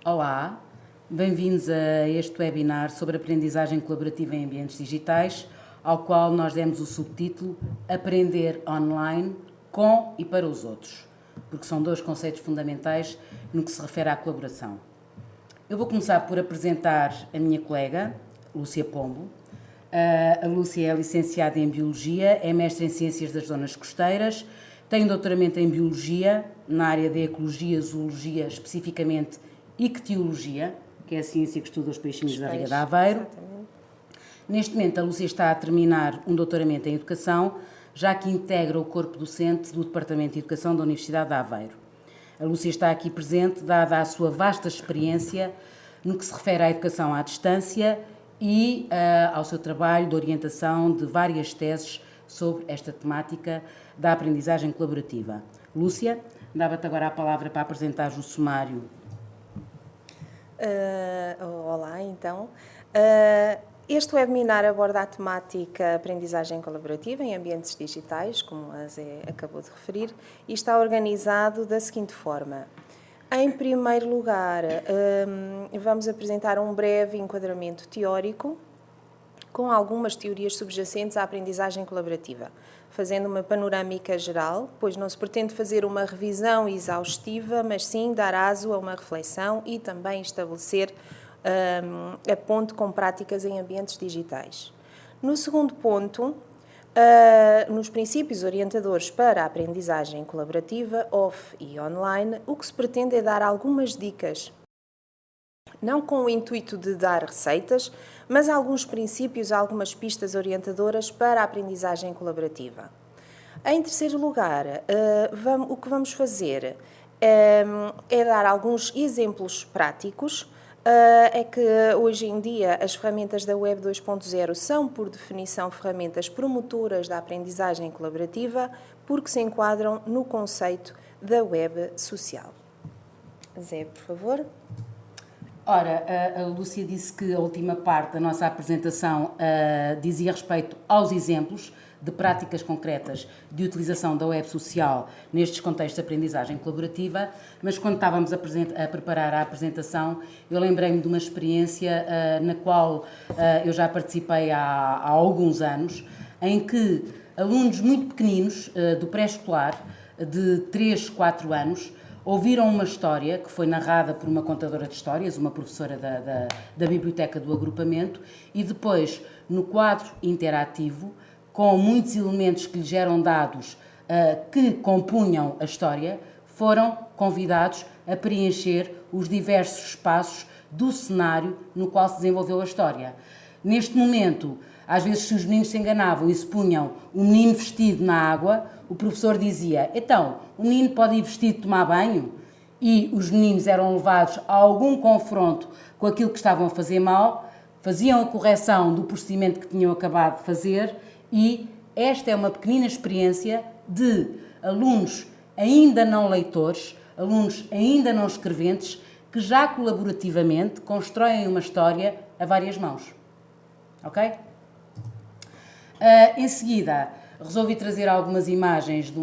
Olá, bem-vindos a este webinar sobre aprendizagem colaborativa em ambientes digitais, ao qual nós demos o subtítulo Aprender online com e para os outros, porque são dois conceitos fundamentais no que se refere à colaboração. Eu vou começar por apresentar a minha colega, Lúcia Pombo. A Lúcia é licenciada em Biologia, é mestre em Ciências das Zonas Costeiras, tem doutoramento em Biologia, na área de Ecologia, Zoologia, especificamente Ictiologia, que é a ciência que estuda os peixinhos da Riga de Aveiro. Exatamente. Neste momento, a Lúcia está a terminar um doutoramento em Educação, já que integra o corpo docente do Departamento de Educação da Universidade de Aveiro. A Lúcia está aqui presente, dada a sua vasta experiência no que se refere à educação à distância e ao seu trabalho de orientação de várias teses sobre esta temática da aprendizagem colaborativa. Lúcia, dava-te agora a palavra para apresentares o sumário. Olá, então. Este webinar aborda a temática aprendizagem colaborativa em ambientes digitais, como a Zé acabou de referir, e está organizado da seguinte forma. Em primeiro lugar, vamos apresentar um breve enquadramento teórico com algumas teorias subjacentes à aprendizagem colaborativa, fazendo uma panorâmica geral, pois não se pretende fazer uma revisão exaustiva, mas sim dar aso a uma reflexão e também estabelecer a ponte com práticas em ambientes digitais. No segundo ponto, nos princípios orientadores para a aprendizagem colaborativa, off e online, o que se pretende é dar algumas dicas, não com o intuito de dar receitas, mas alguns princípios, algumas pistas orientadoras para a aprendizagem colaborativa. Em terceiro lugar, o que vamos fazer é dar alguns exemplos práticos. É que hoje em dia as ferramentas da Web 2.0 são, por definição, ferramentas promotoras da aprendizagem colaborativa, porque se enquadram no conceito da web social. Zé, por favor. Ora, a Lúcia disse que a última parte da nossa apresentação dizia respeito aos exemplos de práticas concretas de utilização da web social nestes contextos de aprendizagem colaborativa, mas quando estávamos a preparar a apresentação, eu lembrei-me de uma experiência na qual eu já participei há alguns anos, em que alunos muito pequeninos do pré-escolar, de 3, 4 anos, ouviram uma história que foi narrada por uma contadora de histórias, uma professora da biblioteca do agrupamento, e depois, no quadro interativo, com muitos elementos que lhes eram dados que compunham a história, foram convidados a preencher os diversos espaços do cenário no qual se desenvolveu a história. Neste momento, às vezes, se os meninos se enganavam e se punham o menino vestido na água, o professor dizia: então, o menino pode ir vestido tomar banho? E os meninos eram levados a algum confronto com aquilo que estavam a fazer mal, faziam a correção do procedimento que tinham acabado de fazer, e esta é uma pequenina experiência de alunos ainda não leitores, alunos ainda não escreventes, que já colaborativamente constroem uma história a várias mãos. Ok? Em seguida, resolvi trazer algumas imagens de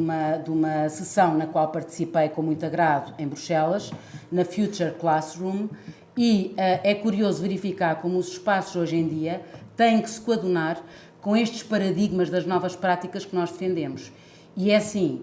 uma sessão na qual participei com muito agrado em Bruxelas, na Future Classroom, e é curioso verificar como os espaços hoje em dia têm que se coadunar com estes paradigmas das novas práticas que nós defendemos. E é assim,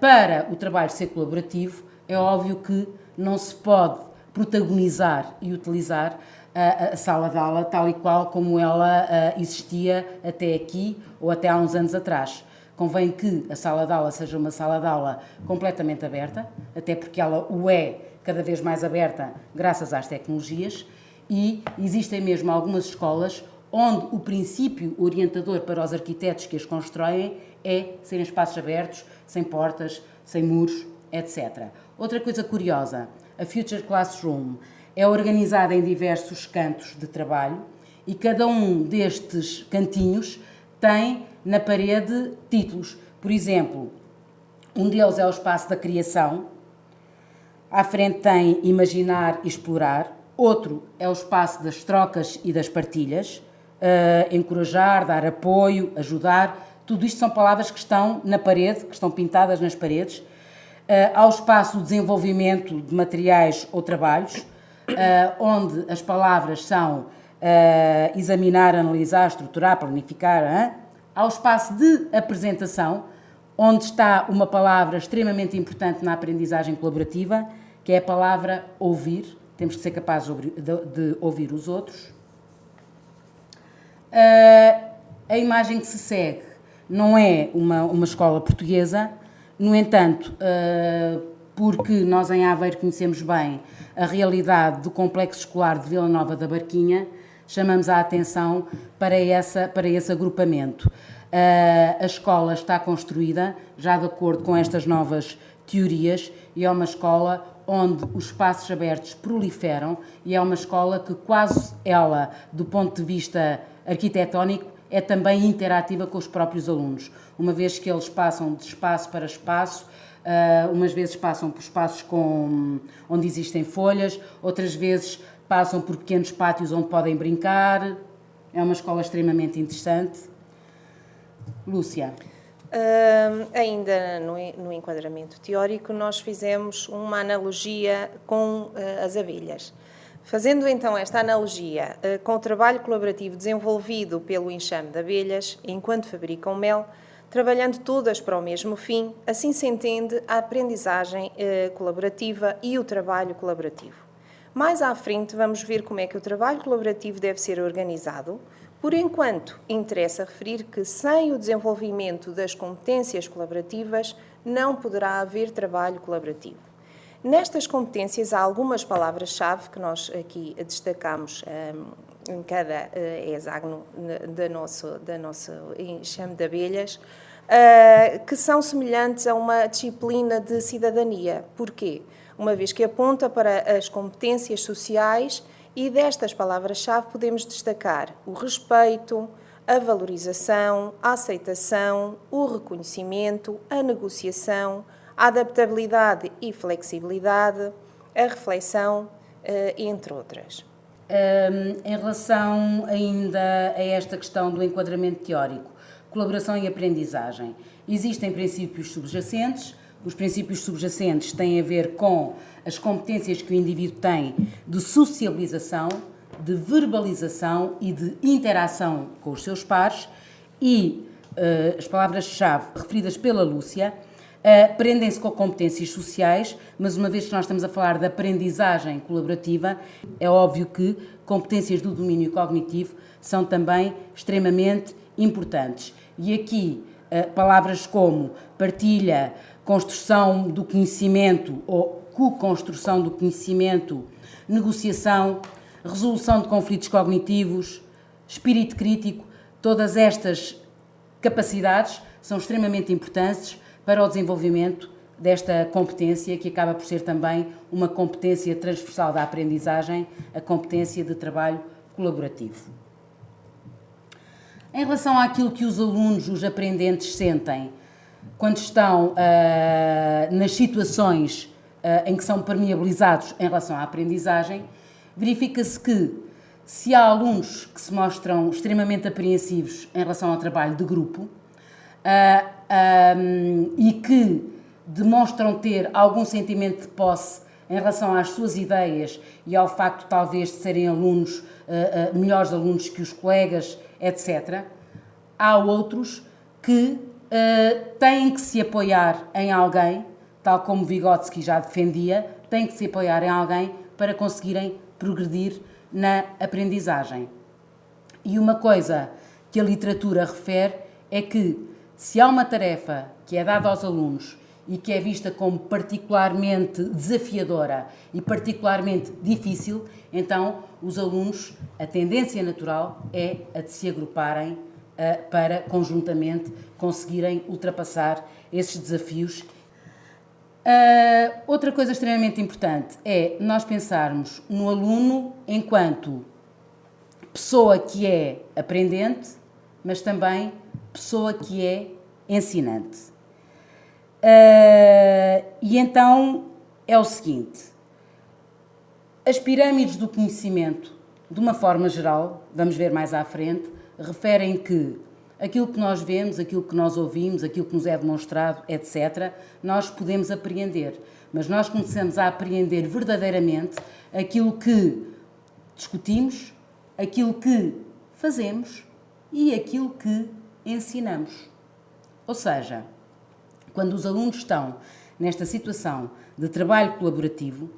para o trabalho ser colaborativo, é óbvio que não se pode protagonizar e utilizar a sala de aula tal e qual como ela existia até aqui ou até há uns anos atrás. Convém que a sala de aula seja uma sala de aula completamente aberta, até porque ela o é cada vez mais aberta graças às tecnologias, e existem mesmo algumas escolas onde o princípio orientador para os arquitetos que as constroem é serem espaços abertos, sem portas, sem muros, etc. Outra coisa curiosa, a Future Classroom é organizada em diversos cantos de trabalho e cada um destes cantinhos tem na parede títulos. Por exemplo, um deles é o espaço da criação, à frente tem imaginar e explorar, outro é o espaço das trocas e das partilhas, encorajar, dar apoio, ajudar, tudo isto são palavras que estão na parede, que estão pintadas nas paredes. Há o espaço do desenvolvimento de materiais ou trabalhos, onde as palavras são examinar, analisar, estruturar, planificar, ao espaço de apresentação, onde está uma palavra extremamente importante na aprendizagem colaborativa, que é a palavra ouvir. Temos que ser capazes de ouvir os outros. A imagem que se segue não é uma escola portuguesa, no entanto, porque nós em Aveiro conhecemos bem a realidade do complexo escolar de Vila Nova da Barquinha, chamamos a atenção para esse agrupamento. A escola está construída já de acordo com estas novas teorias e é uma escola onde os espaços abertos proliferam e é uma escola que quase ela, do ponto de vista arquitetónico, é também interativa com os próprios alunos, uma vez que eles passam de espaço para espaço, umas vezes passam por espaços onde existem folhas, outras vezes passam por pequenos pátios onde podem brincar. É uma escola extremamente interessante. Lúcia. Ainda no enquadramento teórico, nós fizemos uma analogia com as abelhas. Fazendo então esta analogia com o trabalho colaborativo desenvolvido pelo enxame de abelhas, enquanto fabricam mel, trabalhando todas para o mesmo fim, assim se entende a aprendizagem colaborativa e o trabalho colaborativo. Mais à frente vamos ver como é que o trabalho colaborativo deve ser organizado. Por enquanto, interessa referir que sem o desenvolvimento das competências colaborativas não poderá haver trabalho colaborativo. Nestas competências há algumas palavras-chave que nós aqui destacamos em cada hexágono da nosso enxame de abelhas, que são semelhantes a uma disciplina de cidadania. Porquê? Uma vez que aponta para as competências sociais e destas palavras-chave podemos destacar o respeito, a valorização, a aceitação, o reconhecimento, a negociação, a adaptabilidade e flexibilidade, a reflexão, entre outras. Em relação ainda a esta questão do enquadramento teórico, colaboração e aprendizagem, existem princípios subjacentes. Os princípios subjacentes têm a ver com as competências que o indivíduo tem de sociabilização, de verbalização e de interação com os seus pares e as palavras-chave referidas pela Lúcia prendem-se com competências sociais, mas uma vez que nós estamos a falar de aprendizagem colaborativa, é óbvio que competências do domínio cognitivo são também extremamente importantes. E aqui palavras como partilha, construção do conhecimento ou co-construção do conhecimento, negociação, resolução de conflitos cognitivos, espírito crítico, todas estas capacidades são extremamente importantes para o desenvolvimento desta competência, que acaba por ser também uma competência transversal da aprendizagem, a competência de trabalho colaborativo. Em relação àquilo que os alunos, os aprendentes, sentem quando estão nas situações em que são permeabilizados em relação à aprendizagem, verifica-se que se há alunos que se mostram extremamente apreensivos em relação ao trabalho de grupo e que demonstram ter algum sentimento de posse em relação às suas ideias e ao facto talvez de serem alunos, melhores alunos que os colegas, etc. Há outros que têm que se apoiar em alguém, tal como Vygotsky já defendia, têm que se apoiar em alguém para conseguirem progredir na aprendizagem. E uma coisa que a literatura refere é que se há uma tarefa que é dada aos alunos e que é vista como particularmente desafiadora e particularmente difícil, então os alunos, a tendência natural é a de se agruparem para conjuntamente conseguirem ultrapassar esses desafios. Outra coisa extremamente importante é nós pensarmos no aluno enquanto pessoa que é aprendente, mas também pessoa que é ensinante. E então é o seguinte: as pirâmides do conhecimento, de uma forma geral, vamos ver mais à frente, referem que aquilo que nós vemos, aquilo que nós ouvimos, aquilo que nos é demonstrado, etc., nós podemos apreender. Mas nós começamos a apreender verdadeiramente aquilo que discutimos, aquilo que fazemos e aquilo que ensinamos. Ou seja, quando os alunos estão nesta situação de trabalho colaborativo,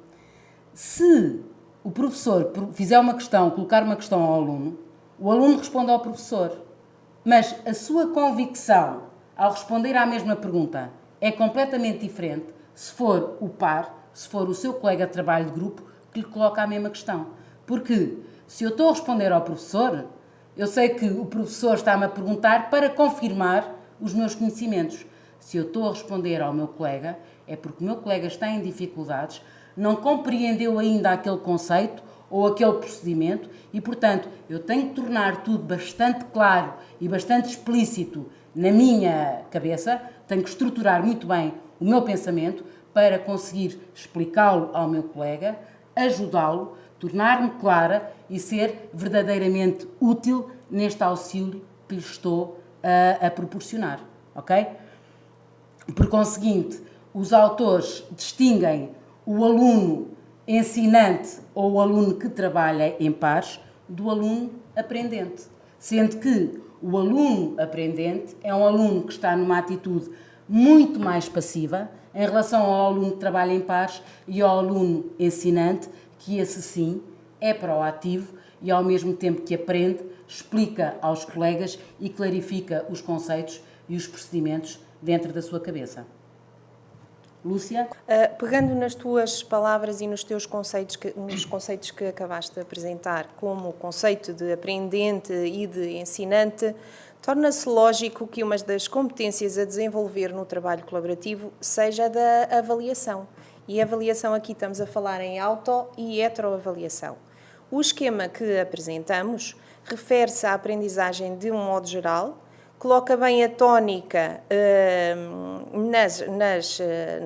se o professor fizer uma questão, colocar uma questão ao aluno, o aluno responde ao professor, mas a sua convicção ao responder à mesma pergunta é completamente diferente se for o par, se for o seu colega de trabalho de grupo que lhe coloca a mesma questão. Porque se eu estou a responder ao professor, eu sei que o professor está-me a perguntar para confirmar os meus conhecimentos. Se eu estou a responder ao meu colega, é porque o meu colega está em dificuldades, não compreendeu ainda aquele conceito ou aquele procedimento e, portanto, eu tenho que tornar tudo bastante claro e bastante explícito na minha cabeça, tenho que estruturar muito bem o meu pensamento para conseguir explicá-lo ao meu colega, ajudá-lo, tornar-me clara e ser verdadeiramente útil neste auxílio que lhe estou a proporcionar, ok? Por conseguinte, os autores distinguem o aluno ensinante ou o aluno que trabalha em pares do aluno aprendente, sendo que o aluno aprendente é um aluno que está numa atitude muito mais passiva em relação ao aluno que trabalha em pares e ao aluno ensinante, que esse sim é proativo e ao mesmo tempo que aprende, explica aos colegas e clarifica os conceitos e os procedimentos dentro da sua cabeça. Lúcia? Pegando nas tuas palavras e nos teus conceitos, nos conceitos que acabaste de apresentar, como o conceito de aprendente e de ensinante, torna-se lógico que uma das competências a desenvolver no trabalho colaborativo seja a da avaliação. E a avaliação aqui estamos a falar em auto- e heteroavaliação. O esquema que apresentamos refere-se à aprendizagem de um modo geral, coloca bem a tónica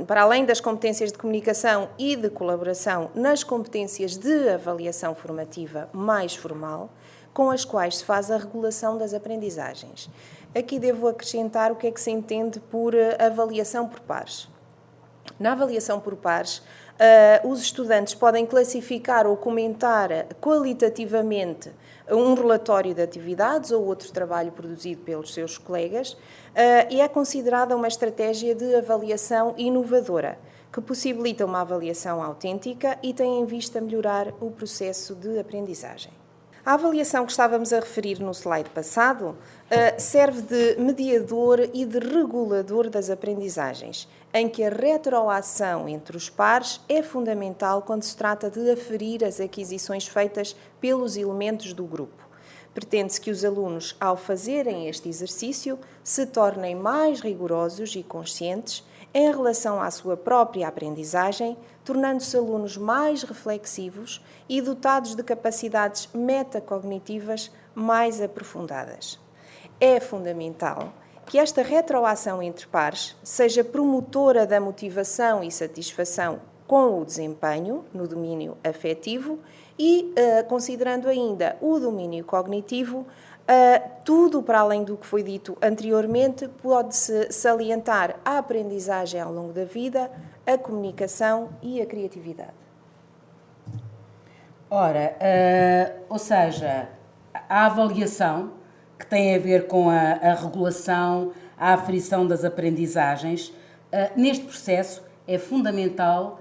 para além das competências de comunicação e de colaboração, nas competências de avaliação formativa mais formal, com as quais se faz a regulação das aprendizagens. Aqui devo acrescentar o que é que se entende por avaliação por pares. Na avaliação por pares, os estudantes podem classificar ou comentar qualitativamente um relatório de atividades ou outro trabalho produzido pelos seus colegas e é considerada uma estratégia de avaliação inovadora, que possibilita uma avaliação autêntica e tem em vista melhorar o processo de aprendizagem. A avaliação que estávamos a referir no slide passado serve de mediador e de regulador das aprendizagens, em que a retroação entre os pares é fundamental quando se trata de aferir as aquisições feitas pelos elementos do grupo. Pretende-se que os alunos, ao fazerem este exercício, se tornem mais rigorosos e conscientes em relação à sua própria aprendizagem, tornando-se alunos mais reflexivos e dotados de capacidades metacognitivas mais aprofundadas. É fundamental que esta retroação entre pares seja promotora da motivação e satisfação com o desempenho no domínio afetivo e, considerando ainda o domínio cognitivo, tudo para além do que foi dito anteriormente, pode-se salientar a aprendizagem ao longo da vida, a comunicação e a criatividade. Ora, ou seja, a avaliação, que tem a ver com a regulação, a aferição das aprendizagens, neste processo é fundamental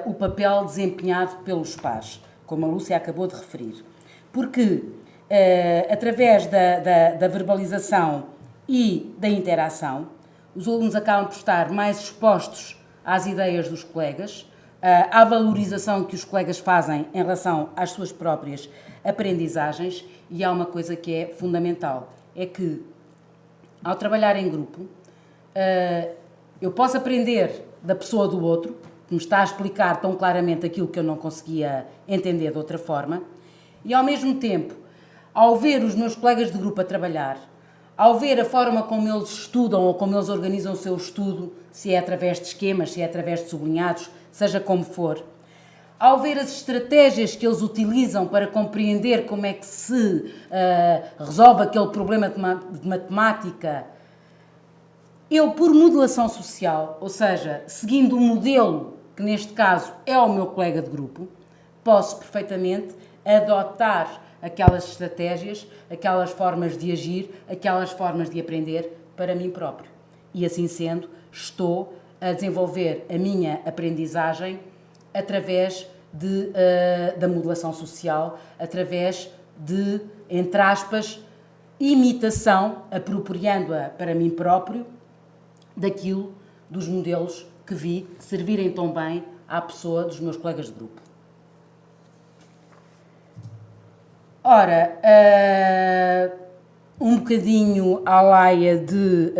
o papel desempenhado pelos pares, como a Lúcia acabou de referir. Porque, através da verbalização e da interação, os alunos acabam por estar mais expostos às ideias dos colegas, à valorização que os colegas fazem em relação às suas próprias aprendizagens, e há uma coisa que é fundamental, é que, ao trabalhar em grupo, eu posso aprender da pessoa do outro, que me está a explicar tão claramente aquilo que eu não conseguia entender de outra forma, e ao mesmo tempo, ao ver os meus colegas de grupo a trabalhar, ao ver a forma como eles estudam ou como eles organizam o seu estudo, se é através de esquemas, se é através de sublinhados, seja como for, ao ver as estratégias que eles utilizam para compreender como é que se resolve aquele problema de matemática, eu, por modelação social, ou seja, seguindo o modelo, que neste caso é o meu colega de grupo, posso perfeitamente adotar aquelas estratégias, aquelas formas de agir, aquelas formas de aprender para mim próprio. E assim sendo, estou a desenvolver a minha aprendizagem através da modelação social, através de, entre aspas, imitação, apropriando-a para mim próprio, daquilo, dos modelos que vi servirem tão bem à pessoa dos meus colegas de grupo. Ora, um bocadinho à laia de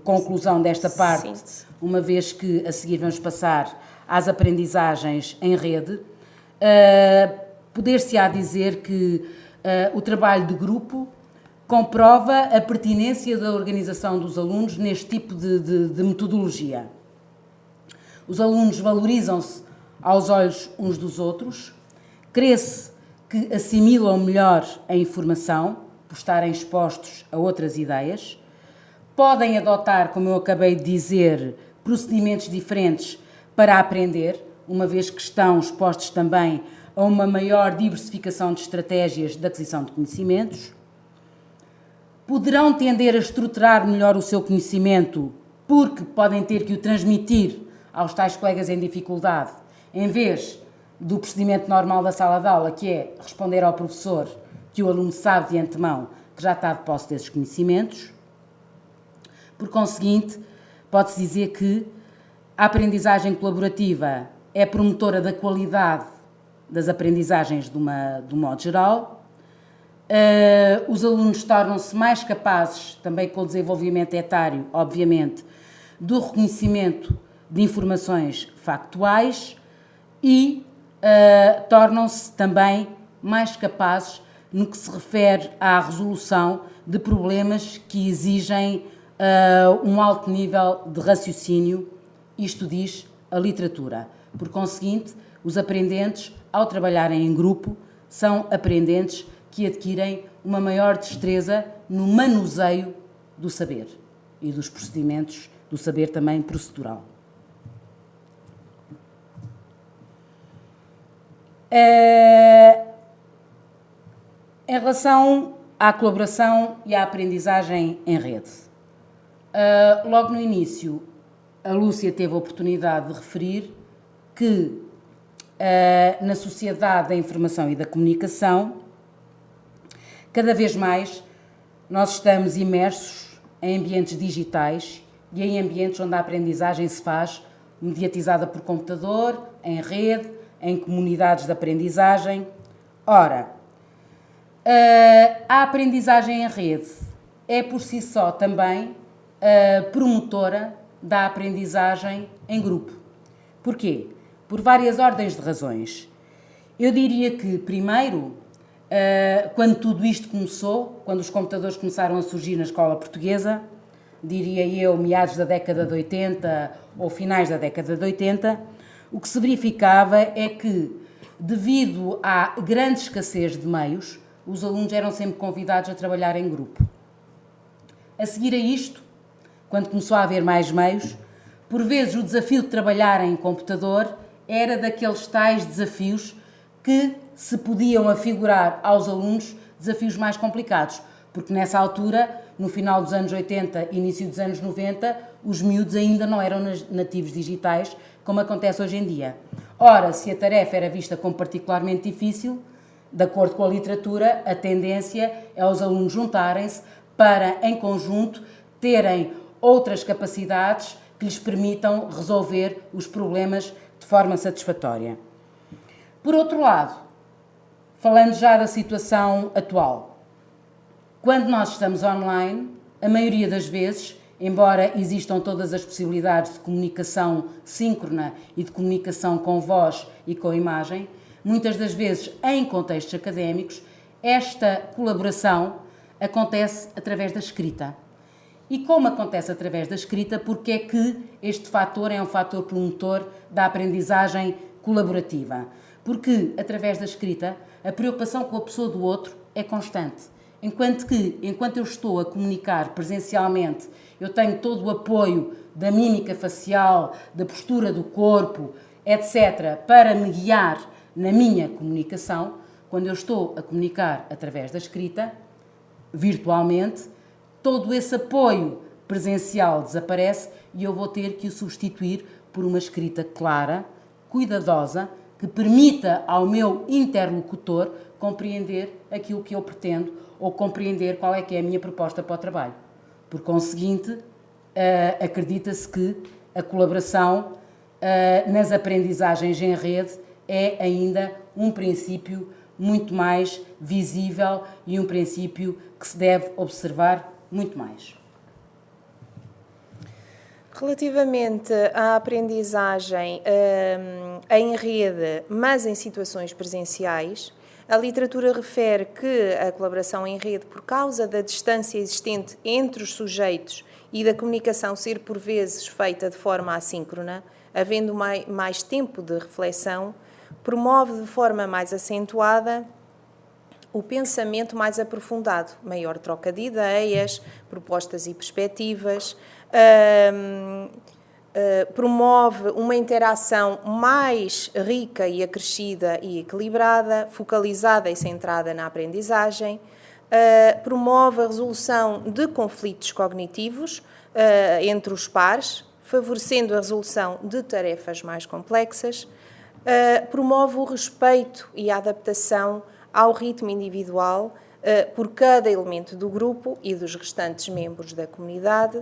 conclusão desta parte, sim, uma vez que a seguir vamos passar às aprendizagens em rede, poder-se-á dizer que o trabalho de grupo comprova a pertinência da organização dos alunos neste tipo de metodologia. Os alunos valorizam-se aos olhos uns dos outros, crê-se que assimilam melhor a informação, por estarem expostos a outras ideias, podem adotar, como eu acabei de dizer, procedimentos diferentes para aprender, uma vez que estão expostos também a uma maior diversificação de estratégias de aquisição de conhecimentos, poderão tender a estruturar melhor o seu conhecimento porque podem ter que o transmitir aos tais colegas em dificuldade, em vez do procedimento normal da sala de aula, que é responder ao professor que o aluno sabe de antemão que já está de posse desses conhecimentos. Por conseguinte, pode-se dizer que a aprendizagem colaborativa é promotora da qualidade das aprendizagens de um modo geral. Os alunos tornam-se mais capazes, também com o desenvolvimento etário, obviamente, do reconhecimento de informações factuais e tornam-se também mais capazes no que se refere à resolução de problemas que exigem um alto nível de raciocínio, isto diz a literatura. Por conseguinte, os aprendentes, ao trabalharem em grupo, são aprendentes que adquirem uma maior destreza no manuseio do saber e dos procedimentos do saber também procedural. Em relação à colaboração e à aprendizagem em rede, logo no início, a Lúcia teve a oportunidade de referir que na sociedade da informação e da comunicação, cada vez mais nós estamos imersos em ambientes digitais e em ambientes onde a aprendizagem se faz mediatizada por computador, em rede, em comunidades de aprendizagem. Ora, a aprendizagem em rede é por si só também promotora da aprendizagem em grupo. Porquê? Por várias ordens de razões. Eu diria que, primeiro, quando tudo isto começou, quando os computadores começaram a surgir na escola portuguesa, diria eu, meados da década de 80 ou finais da década de 80, o que se verificava é que, devido à grande escassez de meios, os alunos eram sempre convidados a trabalhar em grupo. A seguir a isto, quando começou a haver mais meios, por vezes o desafio de trabalhar em computador era daqueles tais desafios que se podiam afigurar aos alunos desafios mais complicados, porque nessa altura, no final dos anos 80 e início dos anos 90, os miúdos ainda não eram nativos digitais, como acontece hoje em dia. Ora, se a tarefa era vista como particularmente difícil, de acordo com a literatura, a tendência é os alunos juntarem-se para, em conjunto, terem outras capacidades que lhes permitam resolver os problemas de forma satisfatória. Por outro lado, falando já da situação atual, quando nós estamos online, a maioria das vezes, embora existam todas as possibilidades de comunicação síncrona e de comunicação com voz e com imagem, muitas das vezes, em contextos académicos, esta colaboração acontece através da escrita. E como acontece através da escrita, porque é que este fator é um fator promotor da aprendizagem colaborativa. Porque, através da escrita, a preocupação com a pessoa do outro é constante. Enquanto eu estou a comunicar presencialmente, eu tenho todo o apoio da mímica facial, da postura do corpo, etc., para me guiar na minha comunicação. Quando eu estou a comunicar através da escrita, virtualmente, todo esse apoio presencial desaparece e eu vou ter que o substituir por uma escrita clara, cuidadosa, que permita ao meu interlocutor compreender aquilo que eu pretendo ou compreender qual é que é a minha proposta para o trabalho. Por conseguinte, acredita-se que a colaboração nas aprendizagens em rede é ainda um princípio muito mais visível e um princípio que se deve observar muito mais. Relativamente à aprendizagem em rede, mas em situações presenciais, a literatura refere que a colaboração em rede, por causa da distância existente entre os sujeitos e da comunicação ser por vezes feita de forma assíncrona, havendo mais tempo de reflexão, promove de forma mais acentuada o pensamento mais aprofundado, maior troca de ideias, propostas e perspectivas, promove uma interação mais rica e acrescida e equilibrada, focalizada e centrada na aprendizagem, promove a resolução de conflitos cognitivos entre os pares, favorecendo a resolução de tarefas mais complexas, promove o respeito e a adaptação ao ritmo individual por cada elemento do grupo e dos restantes membros da comunidade,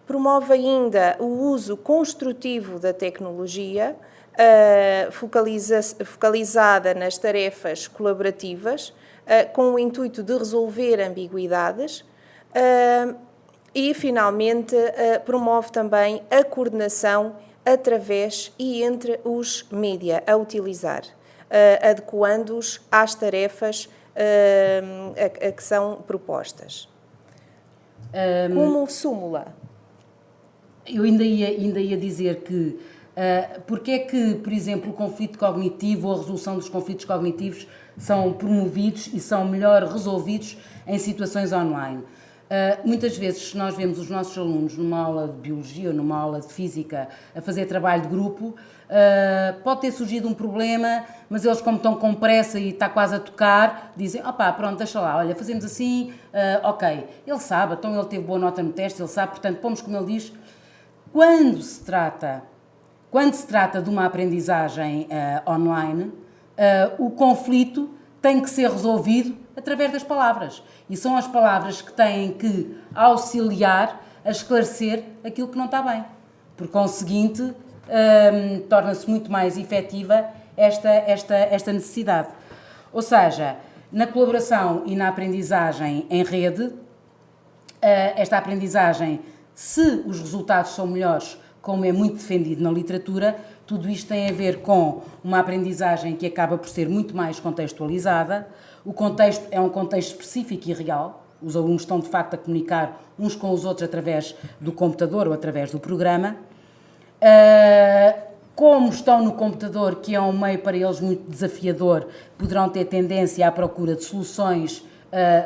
promove ainda o uso construtivo da tecnologia, focalizada nas tarefas colaborativas, com o intuito de resolver ambiguidades, e, finalmente, promove também a coordenação através e entre os mídia a utilizar, adequando-os às tarefas a que são propostas. Como súmula. Eu ainda ia dizer que porque é que, por exemplo, o conflito cognitivo ou a resolução dos conflitos cognitivos são promovidos e são melhor resolvidos em situações online. Muitas vezes, se nós vemos os nossos alunos numa aula de biologia ou numa aula de física a fazer trabalho de grupo, pode ter surgido um problema, mas eles, como estão com pressa e está quase a tocar, dizem, opá, pronto, deixa lá, olha, fazemos assim, ok. Ele sabe, então ele teve boa nota no teste, ele sabe, portanto, pomos como ele diz. Quando se trata de uma aprendizagem online, o conflito tem que ser resolvido através das palavras. E são as palavras que têm que auxiliar a esclarecer aquilo que não está bem. Por conseguinte, torna-se muito mais efetiva esta necessidade. Ou seja, na colaboração e na aprendizagem em rede, esta aprendizagem, se os resultados são melhores, como é muito defendido na literatura, tudo isto tem a ver com uma aprendizagem que acaba por ser muito mais contextualizada. O contexto é um contexto específico e real. Os alunos estão, de facto, a comunicar uns com os outros através do computador ou através do programa. Como estão no computador, que é um meio para eles muito desafiador, poderão ter tendência à procura de soluções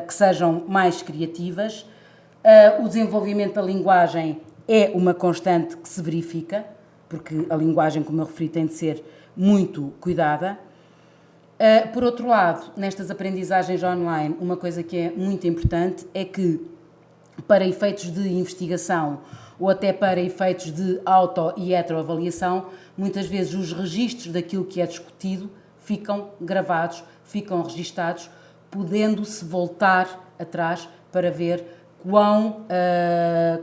que sejam mais criativas. O desenvolvimento da linguagem é uma constante que se verifica, porque a linguagem, como eu referi, tem de ser muito cuidada. Por outro lado, nestas aprendizagens online, uma coisa que é muito importante é que, para efeitos de investigação ou até para efeitos de auto- e heteroavaliação, muitas vezes os registros daquilo que é discutido ficam gravados, ficam registados, podendo-se voltar atrás para ver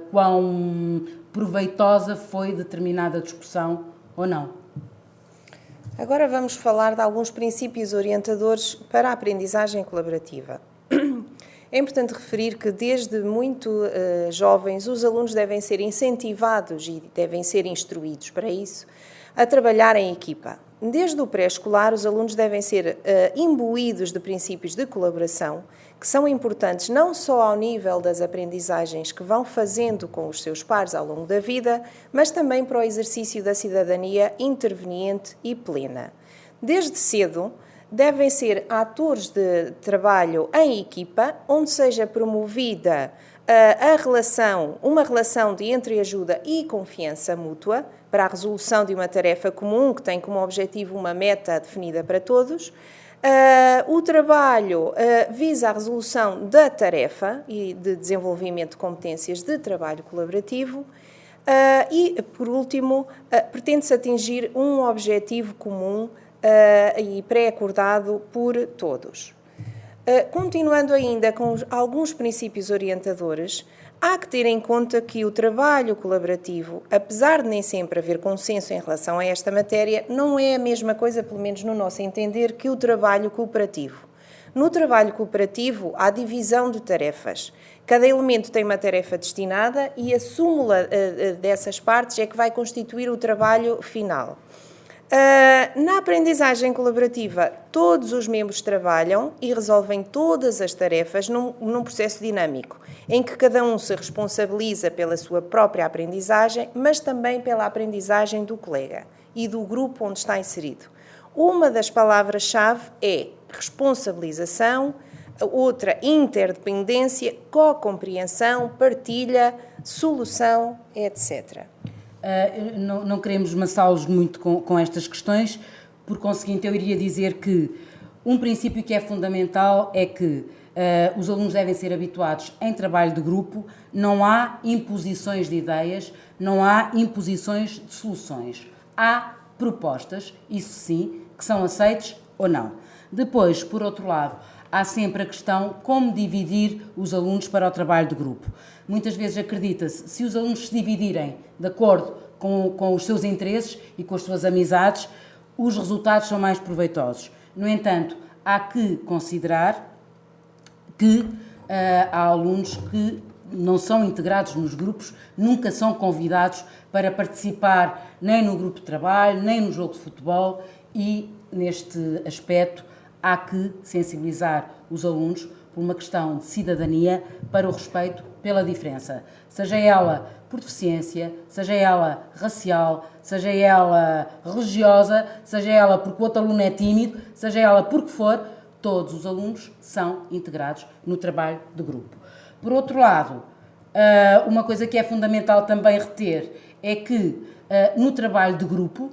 quão proveitosa foi determinada discussão ou não. Agora vamos falar de alguns princípios orientadores para a aprendizagem colaborativa. É importante referir que desde muito jovens os alunos devem ser incentivados e devem ser instruídos para isso, a trabalhar em equipa, Desde o pré-escolar, os alunos devem ser imbuídos de princípios de colaboração, que são importantes não só ao nível das aprendizagens que vão fazendo com os seus pares ao longo da vida, mas também para o exercício da cidadania interveniente e plena. Desde cedo, devem ser atores de trabalho em equipa, onde seja promovida uma relação de entreajuda e confiança mútua para a resolução de uma tarefa comum que tem como objetivo uma meta definida para todos. O trabalho visa a resolução da tarefa e de desenvolvimento de competências de trabalho colaborativo. E, por último, pretende-se atingir um objetivo comum e pré-acordado por todos. Continuando ainda com alguns princípios orientadores, há que ter em conta que o trabalho colaborativo, apesar de nem sempre haver consenso em relação a esta matéria, não é a mesma coisa, pelo menos no nosso entender, que o trabalho cooperativo. No trabalho cooperativo, há divisão de tarefas. Cada elemento tem uma tarefa destinada e a súmula dessas partes é que vai constituir o trabalho final. Na aprendizagem colaborativa, todos os membros trabalham e resolvem todas as tarefas num processo dinâmico, em que cada um se responsabiliza pela sua própria aprendizagem, mas também pela aprendizagem do colega e do grupo onde está inserido. Uma das palavras-chave é responsabilização, outra interdependência, co-compreensão, partilha, solução, etc. Não queremos maçá-los muito com estas questões, por conseguinte eu iria dizer que um princípio que é fundamental é que os alunos devem ser habituados em trabalho de grupo, não há imposições de ideias, não há imposições de soluções. Há propostas, isso sim, que são aceites ou não. Depois, por outro lado, há sempre a questão como dividir os alunos para o trabalho de grupo. Muitas vezes acredita-se, se os alunos se dividirem de acordo com os seus interesses e com as suas amizades, os resultados são mais proveitosos. No entanto, há que considerar que há alunos que não são integrados nos grupos, nunca são convidados para participar nem no grupo de trabalho, nem no jogo de futebol e, neste aspecto, há que sensibilizar os alunos por uma questão de cidadania para o respeito pela diferença, seja ela por deficiência, seja ela racial, seja ela religiosa, seja ela porque o outro aluno é tímido, seja ela porque for, todos os alunos são integrados no trabalho de grupo. Por outro lado, uma coisa que é fundamental também reter é que no trabalho de grupo,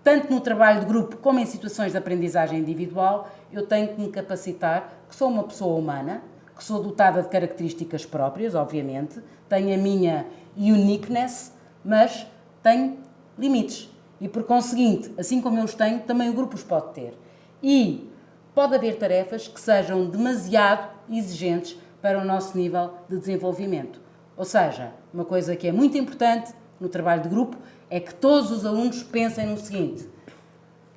tanto no trabalho de grupo como em situações de aprendizagem individual, eu tenho que me capacitar, que sou uma pessoa humana, que sou dotada de características próprias, obviamente, tenho a minha uniqueness, mas tenho limites. E, por conseguinte, assim como eu os tenho, também o grupo os pode ter. E pode haver tarefas que sejam demasiado exigentes para o nosso nível de desenvolvimento. Ou seja, uma coisa que é muito importante no trabalho de grupo é que todos os alunos pensem no seguinte: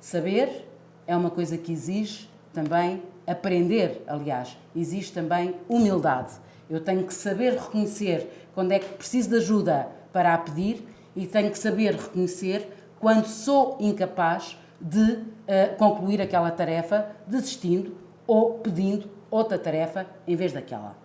saber é uma coisa que exige também aprender, aliás, exige também humildade. Eu tenho que saber reconhecer quando é que preciso de ajuda para a pedir e tenho que saber reconhecer quando sou incapaz de concluir aquela tarefa, desistindo ou pedindo outra tarefa em vez daquela.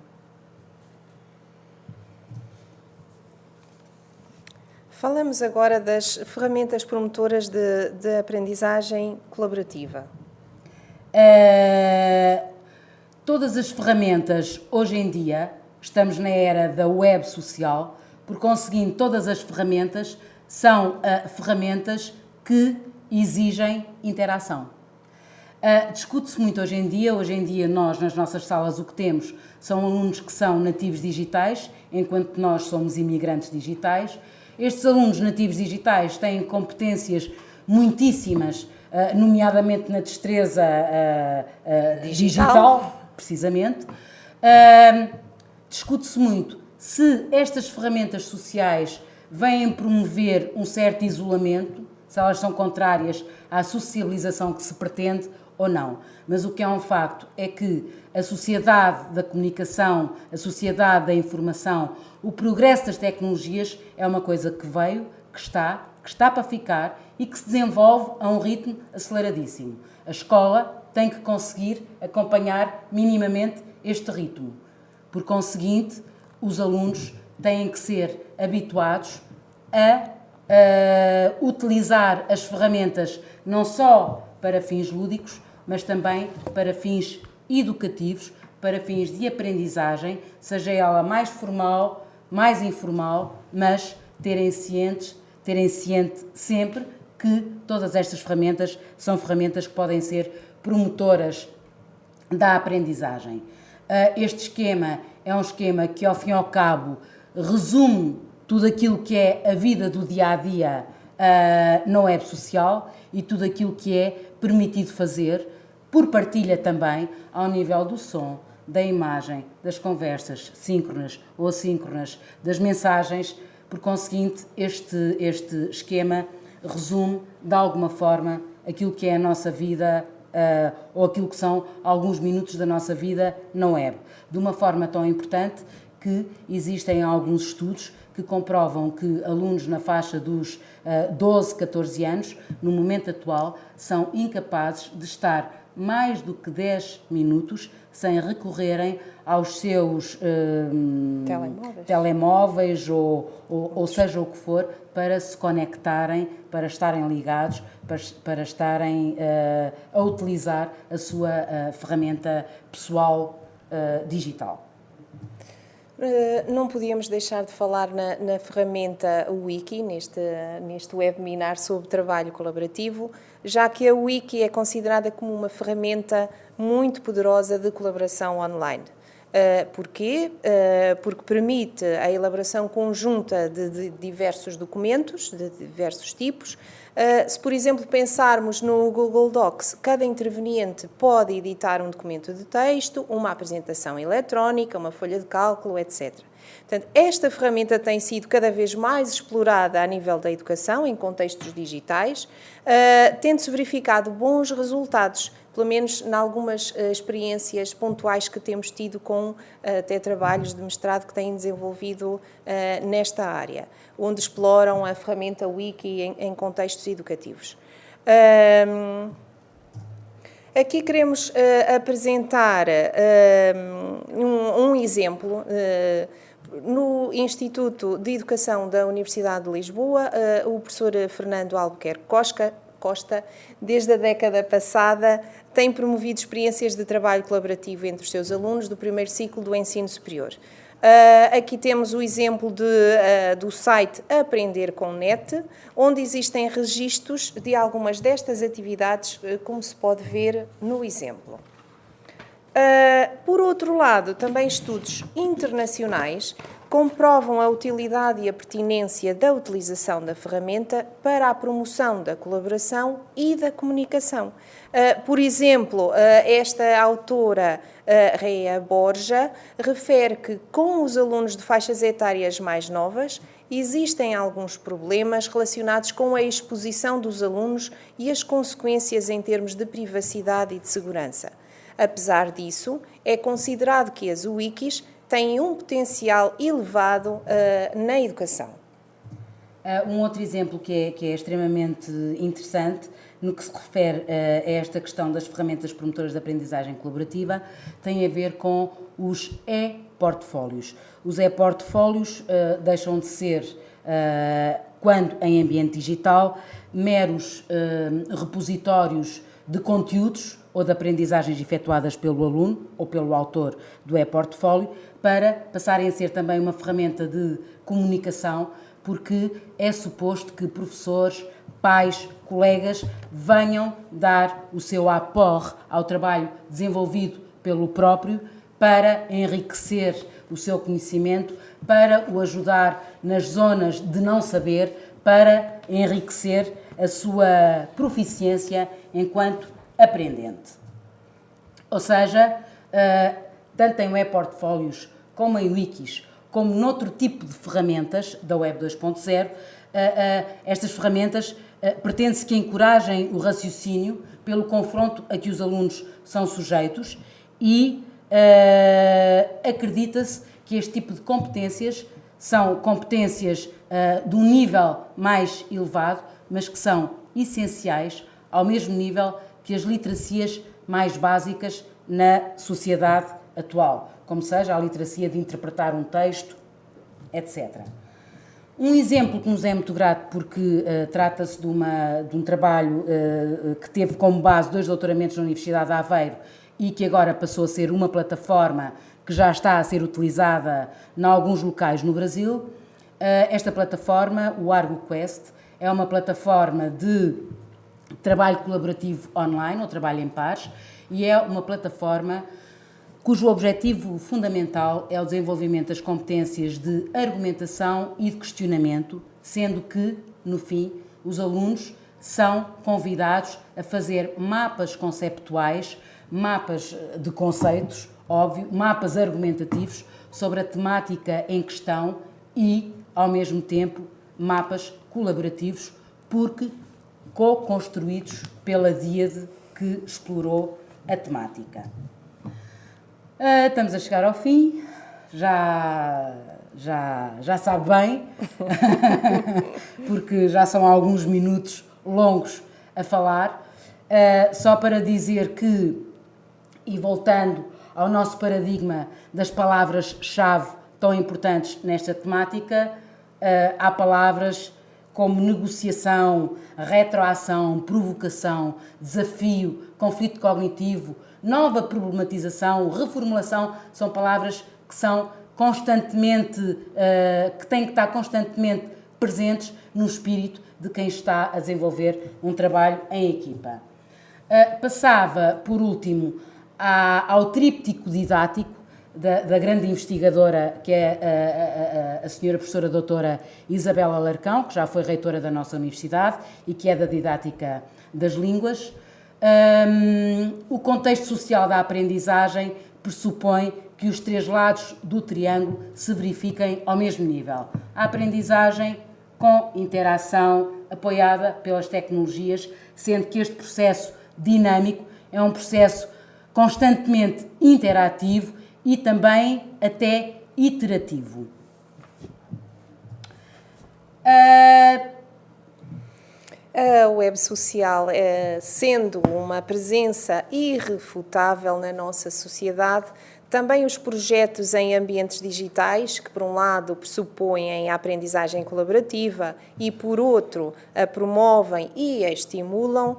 Falamos agora das ferramentas promotoras de aprendizagem colaborativa. Todas as ferramentas, hoje em dia, estamos na era da web social, por conseguinte, todas as ferramentas são ferramentas que exigem interação. Discute-se muito hoje em dia nós, nas nossas salas, o que temos são alunos que são nativos digitais, enquanto nós somos imigrantes digitais. Estes alunos nativos digitais têm competências muitíssimas, nomeadamente na destreza digital, precisamente. Discute-se muito se estas ferramentas sociais vêm promover um certo isolamento, se elas são contrárias à socialização que se pretende ou não. Mas o que é um facto é que a sociedade da comunicação, a sociedade da informação, o progresso das tecnologias é uma coisa que veio, que está, que que está para ficar e que se desenvolve a um ritmo aceleradíssimo. A escola tem que conseguir acompanhar minimamente este ritmo. Por conseguinte, os alunos têm que ser habituados a utilizar as ferramentas não só para fins lúdicos, mas também para fins educativos, para fins de aprendizagem, seja ela mais formal, mais informal, mas terem ciente sempre que todas estas ferramentas são ferramentas que podem ser promotoras da aprendizagem. Este esquema é um esquema que, ao fim e ao cabo, resume tudo aquilo que é a vida do dia-a-dia na web social e tudo aquilo que é permitido fazer, por partilha também, ao nível do som, da imagem, das conversas síncronas ou assíncronas, das mensagens. Por conseguinte, este esquema resume, de alguma forma, aquilo que é a nossa vida ou aquilo que são alguns minutos da nossa vida na web. De uma forma tão importante que existem alguns estudos que comprovam que alunos na faixa dos 12, 14 anos, no momento atual, são incapazes de estar mais do que 10 minutos sem recorrerem aos seus telemóveis ou seja o que for, para se conectarem, para estarem ligados, para estarem a utilizar a sua ferramenta pessoal digital. Não podíamos deixar de falar na ferramenta Wiki, neste webinar sobre trabalho colaborativo, já que a Wiki é considerada como uma ferramenta muito poderosa de colaboração online. Porquê? Porque permite a elaboração conjunta de diversos documentos, de diversos tipos. Se, por exemplo, pensarmos no Google Docs, cada interveniente pode editar um documento de texto, uma apresentação eletrónica, uma folha de cálculo, etc. Portanto, esta ferramenta tem sido cada vez mais explorada a nível da educação, em contextos digitais, tendo-se verificado bons resultados, pelo menos em algumas experiências pontuais que temos tido com até trabalhos de mestrado que têm desenvolvido nesta área, onde exploram a ferramenta Wiki em contextos educativos. Aqui queremos apresentar um exemplo. No Instituto de Educação da Universidade de Lisboa, o professor Fernando Albuquerque Costa, desde a década passada, tem promovido experiências de trabalho colaborativo entre os seus alunos do primeiro ciclo do ensino superior. Aqui temos o exemplo do site Aprender com Net, onde existem registros de algumas destas atividades, como se pode ver no exemplo. Por outro lado, também estudos internacionais comprovam a utilidade e a pertinência da utilização da ferramenta para a promoção da colaboração e da comunicação. Por exemplo, esta autora, Rea Borja, refere que com os alunos de faixas etárias mais novas existem alguns problemas relacionados com a exposição dos alunos e as consequências em termos de privacidade e de segurança. Apesar disso, é considerado que as wikis têm um potencial elevado na educação. Um outro exemplo que é extremamente interessante, no que se refere a esta questão das ferramentas promotoras de aprendizagem colaborativa, tem a ver com os e-portfólios. Os e-portfólios deixam de ser, quando em ambiente digital, meros repositórios de conteúdos ou de aprendizagens efetuadas pelo aluno ou pelo autor do e-portfólio, para passarem a ser também uma ferramenta de comunicação, porque é suposto que professores, pais, colegas venham dar o seu aporte ao trabalho desenvolvido pelo próprio para enriquecer o seu conhecimento, para o ajudar nas zonas de não saber, para enriquecer a sua proficiência enquanto aprendente. Ou seja, tanto em e-portfólios como em wikis, como noutro tipo de ferramentas da Web 2.0, estas ferramentas pretende-se que encorajem o raciocínio pelo confronto a que os alunos são sujeitos e acredita-se que este tipo de competências são competências de um nível mais elevado, mas que são essenciais ao mesmo nível que as literacias mais básicas na sociedade atual, como seja a literacia de interpretar um texto, etc. Um exemplo que nos é muito grato, porque trata-se de um trabalho que teve como base 2 doutoramentos na Universidade de Aveiro e que agora passou a ser uma plataforma que já está a ser utilizada em alguns locais no Brasil. Esta plataforma, o ArgoQuest, é uma plataforma de trabalho colaborativo online, ou trabalho em pares, e é uma plataforma cujo objetivo fundamental é o desenvolvimento das competências de argumentação e de questionamento, sendo que, no fim, os alunos são convidados a fazer mapas conceptuais, mapas de conceitos, óbvio, mapas argumentativos sobre a temática em questão e, ao mesmo tempo, mapas colaborativos, porque co-construídos pela DIAD que explorou a temática. Estamos a chegar ao fim, já sabe bem, porque já são alguns minutos longos a falar, só para dizer que, e voltando ao nosso paradigma das palavras-chave tão importantes nesta temática, há palavras como negociação, retroação, provocação, desafio, conflito cognitivo, nova problematização, reformulação, são palavras que são constantemente, que têm que estar constantemente presentes no espírito de quem está a desenvolver um trabalho em equipa. Passava, por último, ao tríptico didático da grande investigadora, que é a senhora professora doutora Isabel Alarcão, que já foi reitora da nossa universidade e que é da didática das línguas. O contexto social da aprendizagem pressupõe que os 3 lados do triângulo se verifiquem ao mesmo nível. A aprendizagem com interação apoiada pelas tecnologias, sendo que este processo dinâmico é um processo constantemente interativo e também até iterativo. A web social, sendo uma presença irrefutável na nossa sociedade, também os projetos em ambientes digitais, que por um lado pressupõem a aprendizagem colaborativa e por outro a promovem e a estimulam,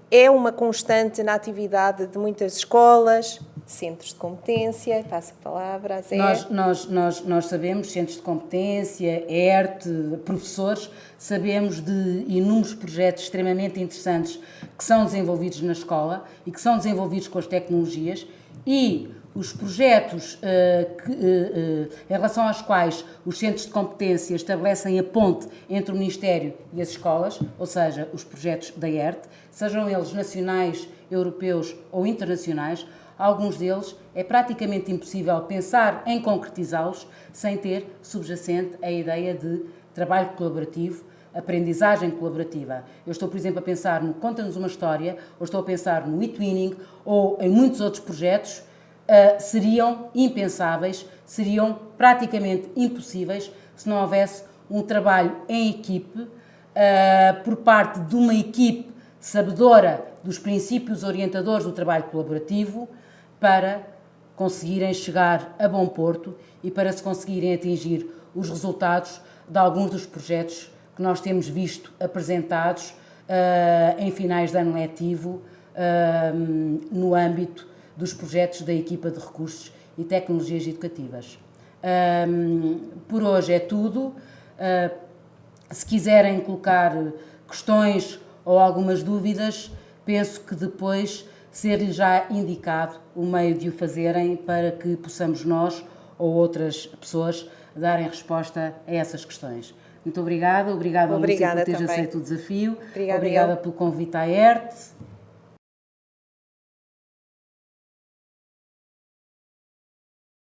é uma constante na atividade de muitas escolas, centros de competência, passo a palavra a Zé. Nós sabemos, centros de competência, ERT, professores, sabemos de inúmeros projetos extremamente interessantes que são desenvolvidos na escola e que são desenvolvidos com as tecnologias, e os projetos em relação aos quais os centros de competência estabelecem a ponte entre o Ministério e as escolas, ou seja, os projetos da ERT, sejam eles nacionais, europeus ou internacionais, alguns deles é praticamente impossível pensar em concretizá-los sem ter subjacente a ideia de trabalho colaborativo, aprendizagem colaborativa. Eu estou, por exemplo, a pensar no Conta-nos uma História, ou estou a pensar no eTwinning, ou em muitos outros projetos, seriam impensáveis, seriam praticamente impossíveis se não houvesse um trabalho em equipe, por parte de uma equipe sabedora dos princípios orientadores do trabalho colaborativo, para conseguirem chegar a bom porto e para se conseguirem atingir os resultados de alguns dos projetos que nós temos visto apresentados em finais de ano letivo no âmbito dos projetos da equipa de recursos e tecnologias educativas. Por hoje é tudo. Se quiserem colocar questões ou algumas dúvidas, penso que depois ser-lhe já indicado o meio de o fazerem para que possamos nós ou outras pessoas darem resposta a essas questões. Muito obrigada, Lúcia, por teres aceito o desafio. Obrigada pelo convite à ERT